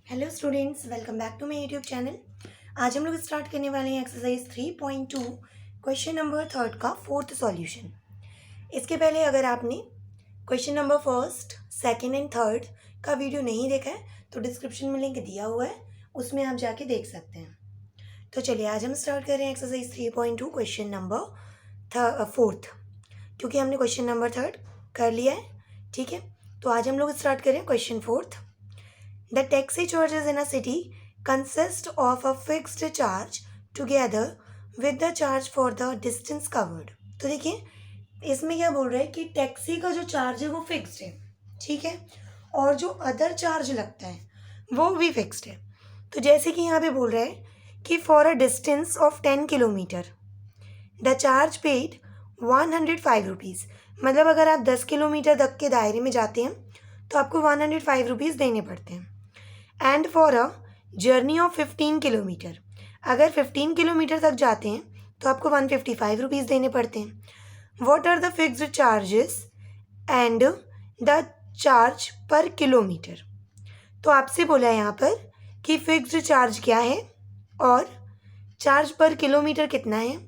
Hello students, welcome back to my YouTube channel. आज हम लोग स्टार्ट करने वाले हैं एक्सरसाइज 3.2 क्वेश्चन नंबर थर्ड का फोर्थ सॉल्यूशन। इसके पहले अगर आपने question number first, second and third का वीडियो नहीं देखा है तो डिस्क्रिप्शन में लिंक दिया हुआ है, उसमें आप जाके देख सकते हैं। तो चलिए आज हम स्टार्ट कर रहे हैं एक्सरसाइज 3.2 क्वेश्चन नंबर फोर्थ, क्योंकि हमने क्वेश्चन नंबर थर्ड कर लिया है। ठीक है, तो आज हम लोग स्टार्ट करें question fourth. The taxi charges in a city consist of a fixed charge together with the charge for the distance covered। तो देखिए इसमें क्या बोल रहा है कि टैक्सी का जो चार्ज है वो फिक्स्ड है, ठीक है, और जो अदर चार्ज लगता है वो भी फिक्स्ड है। तो जैसे कि यहाँ पे बोल रहा है कि for a distance of 10 kilometre the charge paid 105 rupees. मतलब अगर आप 10 किलोमीटर तक के दायरे में जाते हैं तो आपको 105 रुपीज़ देने पड़ते हैं। And for a journey of 15 kilometre, अगर 15 किलोमीटर तक जाते हैं तो आपको 155 रुपीज़ देने पड़ते हैं। What are the fixed charges and the charge per kilometre. तो आपसे बोला है यहाँ पर कि फिक्स्ड चार्ज क्या है और चार्ज पर किलोमीटर कितना है।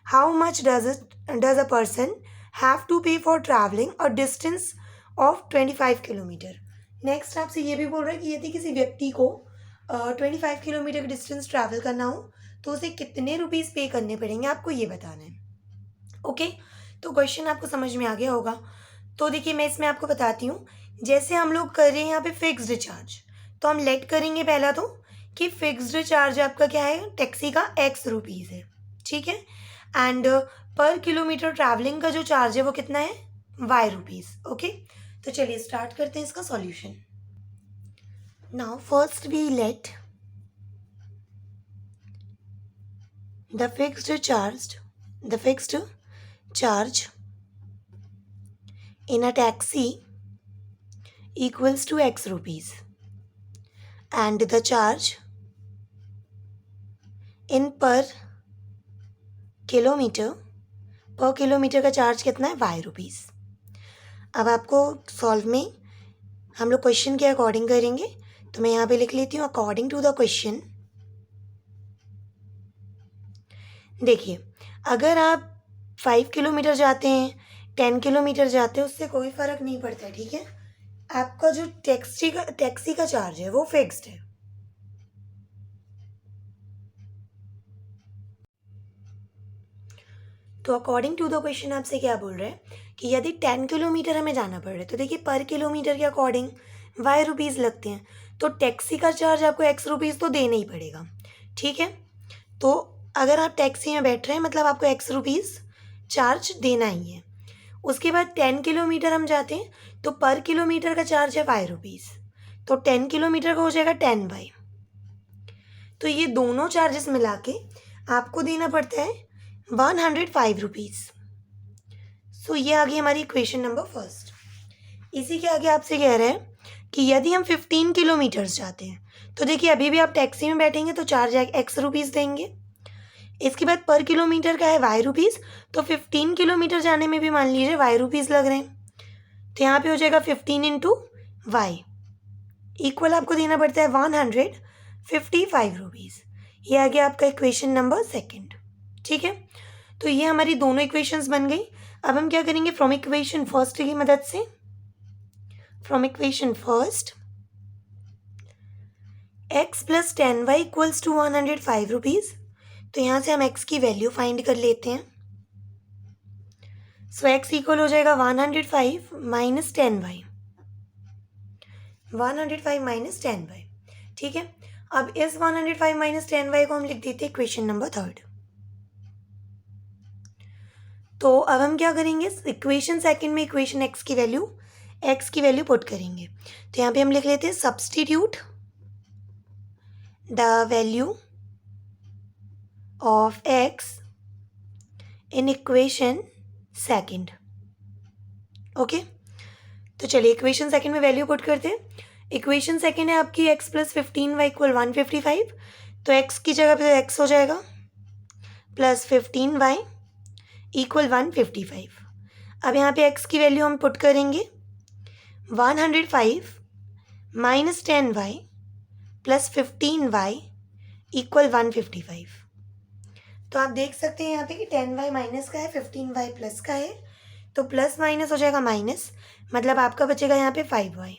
How much does a person have to pay for travelling a distance of 25 kilometre. Next आपसे ये भी बोल रहा है कि यदि किसी व्यक्ति को 25 किलोमीटर का डिस्टेंस ट्रैवल करना हो तो उसे कितने रुपीज़ पे करने पड़ेंगे, आपको ये बताना है। ओके, तो क्वेश्चन आपको समझ में आ गया होगा। तो देखिए मैं इसमें आपको बताती हूँ। जैसे हम लोग कर रहे हैं यहाँ पे फिक्स्ड चार्ज, तो हम लेट करेंगे पहला तो कि फिक्स्ड चार्ज आपका क्या है, टैक्सी का एक्स रुपीज़ है, ठीक है। एंड पर किलोमीटर ट्रैवलिंग का जो चार्ज है वो कितना है, वाई रुपीज़। ओके, तो चलिए स्टार्ट करते हैं इसका solution. Now first we let the fixed charge in a taxi equals to x rupees and the charge in per kilometre का चार्ज कितना है, y रुपीज़। अब आपको सॉल्व में हम लोग क्वेश्चन के अकॉर्डिंग करेंगे, तो मैं यहाँ पे लिख लेती हूँ अकॉर्डिंग टू द क्वेश्चन। देखिए अगर आप 5 किलोमीटर जाते हैं, 10 किलोमीटर जाते हैं, उससे कोई फ़र्क नहीं पड़ता है, ठीक है। आपका जो टैक्सी का चार्ज है वो फिक्स्ड है। तो अकॉर्डिंग टू द क्वेश्चन आपसे क्या बोल रहे हैं कि यदि 10 किलोमीटर हमें जाना पड़ रहा है तो देखिए पर किलोमीटर के अकॉर्डिंग वाई रुपीज़ लगते हैं, तो टैक्सी का चार्ज आपको एक्स रुपीज़ तो देना ही पड़ेगा, ठीक है। तो अगर आप टैक्सी में बैठ रहे हैं मतलब आपको एक्स रुपीज़ चार्ज देना ही है। उसके बाद 10 किलोमीटर हम जाते हैं तो पर किलोमीटर का चार्ज है वाई रुपीज़, तो 10 किलोमीटर का हो जाएगा 10 वाई। तो ये दोनों चार्जेस मिला के आपको देना पड़ता है 105 रुपीज़। सो ये आ गई हमारी इक्वेशन नंबर फर्स्ट। इसी के आगे आपसे कह रहे हैं कि यदि हम 15 किलोमीटर्स जाते हैं तो देखिए अभी भी आप टैक्सी में बैठेंगे तो चार्ज एक्स रुपीज़ देंगे। इसके बाद पर किलोमीटर का है वाई रुपीज़, तो 15 किलोमीटर जाने में भी मान लीजिए वाई रुपीज़ लग रहे हैं, तो यहाँ पे हो जाएगा 15 इंटू वाई इक्वल आपको देना पड़ता है 155 रुपीज़। ये आ गया आपका इक्वेशन नंबर सेकेंड, ठीक है। तो ये हमारी दोनों इक्वेशंस बन गई। अब हम क्या करेंगे, फ्रॉम इक्वेशन फर्स्ट की मदद से, from equation first x plus 10y equals to 105 rupees. तो यहाँ से हम x की वैल्यू फाइंड कर लेते हैं। सो x इक्वल हो जाएगा 105 माइनस 10y, 105 माइनस 10y, ठीक है। अब इस 105 माइनस 10y को हम लिख देते हैं इक्वेशन नंबर थर्ड। तो अब हम क्या करेंगे, इक्वेशन सेकंड में इक्वेशन x की वैल्यू पुट करेंगे। तो यहाँ पे हम लिख लेते हैं substitute the value of x in equation second. Okay, तो चलिए इक्वेशन सेकंड में वैल्यू पुट करते हैं। इक्वेशन सेकंड है आपकी x प्लस 15y इक्वल 155, तो x की जगह पे x हो जाएगा प्लस 15y इक्वल 155। अब यहाँ पे x की वैल्यू हम पुट करेंगे 105 minus 10y plus 15y equal 155। तो आप देख सकते हैं यहाँ पे कि 10y माइनस का है, 15y प्लस का है, तो प्लस माइनस हो जाएगा माइनस, मतलब आपका बचेगा यहाँ पे 5y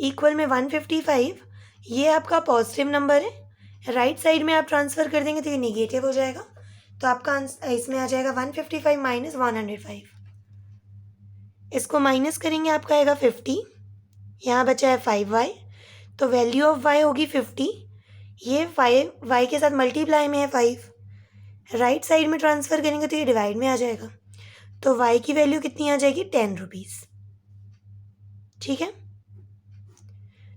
इक्वल में 155। ये आपका पॉजिटिव नंबर है, राइट साइड में आप ट्रांसफ़र कर देंगे तो ये निगेटिव हो जाएगा, तो आपका आंसर इसमें आ जाएगा 155 माइनस 105। इसको माइनस करेंगे, आपका आएगा 50, यहाँ बचा है 5y, तो वैल्यू ऑफ y होगी 50, ये 5y के साथ मल्टीप्लाई में है 5, राइट साइड में ट्रांसफ़र करेंगे तो ये डिवाइड में आ जाएगा, तो y की वैल्यू कितनी आ जाएगी 10 रुपीज़। ठीक है,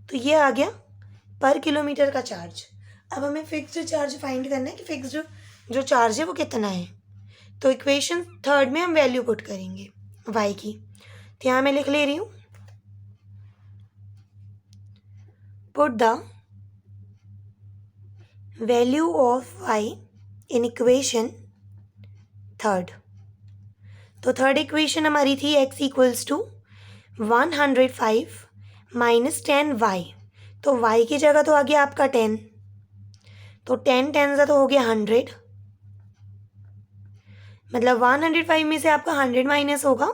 तो ये आ गया पर किलोमीटर का चार्ज। अब हमें फिक्स्ड चार्ज फाइंड करना है कि फिक्स्ड जो चार्ज है वो कितना है। तो इक्वेशन थर्ड में हम वैल्यू पुट करेंगे y की, तो यहाँ मैं लिख ले रही हूँ, put the value of y in equation third. तो थर्ड इक्वेशन हमारी थी x equals to 105 minus 10y, तो y की जगह तो आ गया आपका 10, तो 10 10 सा तो हो गया 100, मतलब 105 में से आपका 100 माइनस होगा,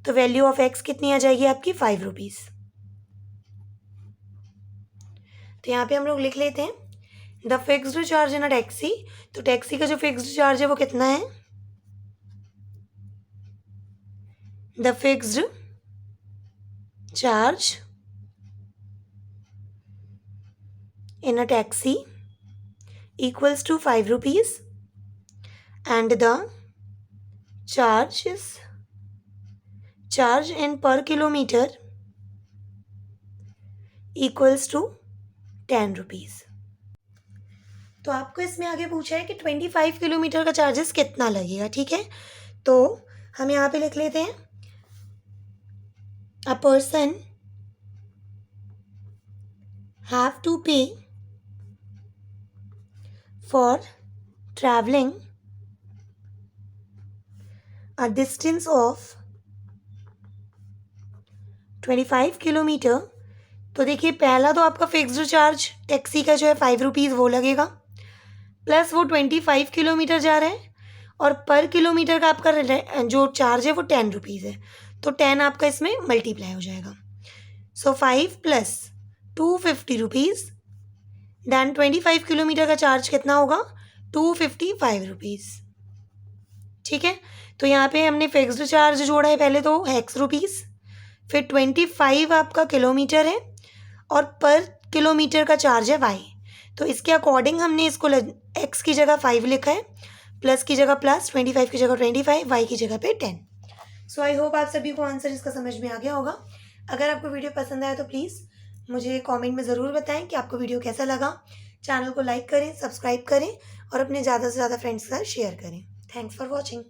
तो वैल्यू ऑफ x कितनी आ जाएगी आपकी 5 रुपीज़। तो यहाँ पे हम लोग लिख लेते हैं the fixed charge in a taxi. तो टैक्सी का जो फिक्स्ड चार्ज है वो कितना है, the fixed charge in a taxi equals to 5 rupees and the charge in per kilometer equals to 10 rupees। तो आपको इसमें आगे पूछा है कि 25 किलोमीटर का चार्जेस कितना लगेगा। ठीक है, तो हम यहाँ पे लिख लेते हैं अ पर्सन हैव टू पे for traveling a distance of 25 kilometre. तो देखिए पहला तो आपका फिक्स्ड चार्ज टैक्सी का जो है 5 रुपीज़ वो लगेगा, प्लस वो 25 किलोमीटर जा रहा है, और पर किलोमीटर का आपका जो चार्ज है वो 10 रुपीज़ है, तो 10 आपका इसमें मल्टीप्लाई हो जाएगा। सो 5 प्लस 250 रुपीज़, दैन 25 किलोमीटर का चार्ज कितना होगा 255 रुपीज़। ठीक है, तो यहाँ पे हमने फिक्स्ड चार्ज जोड़ा है पहले तो x रुपीज़, फिर 25 आपका किलोमीटर है, और पर किलोमीटर का चार्ज है y। तो इसके अकॉर्डिंग हमने इसको x की जगह 5 लिखा है, प्लस की जगह प्लस, 25 की जगह 25, y की जगह पे 10। सो आई होप आप सभी को आंसर इसका समझ में आ गया होगा। अगर आपको वीडियो पसंद आया तो प्लीज़ मुझे कमेंट में ज़रूर बताएं कि आपको वीडियो कैसा लगा। चैनल को लाइक करें, सब्सक्राइब करें और अपने ज़्यादा से ज़्यादा फ्रेंड्स के साथ शेयर करें। Thanks for watching.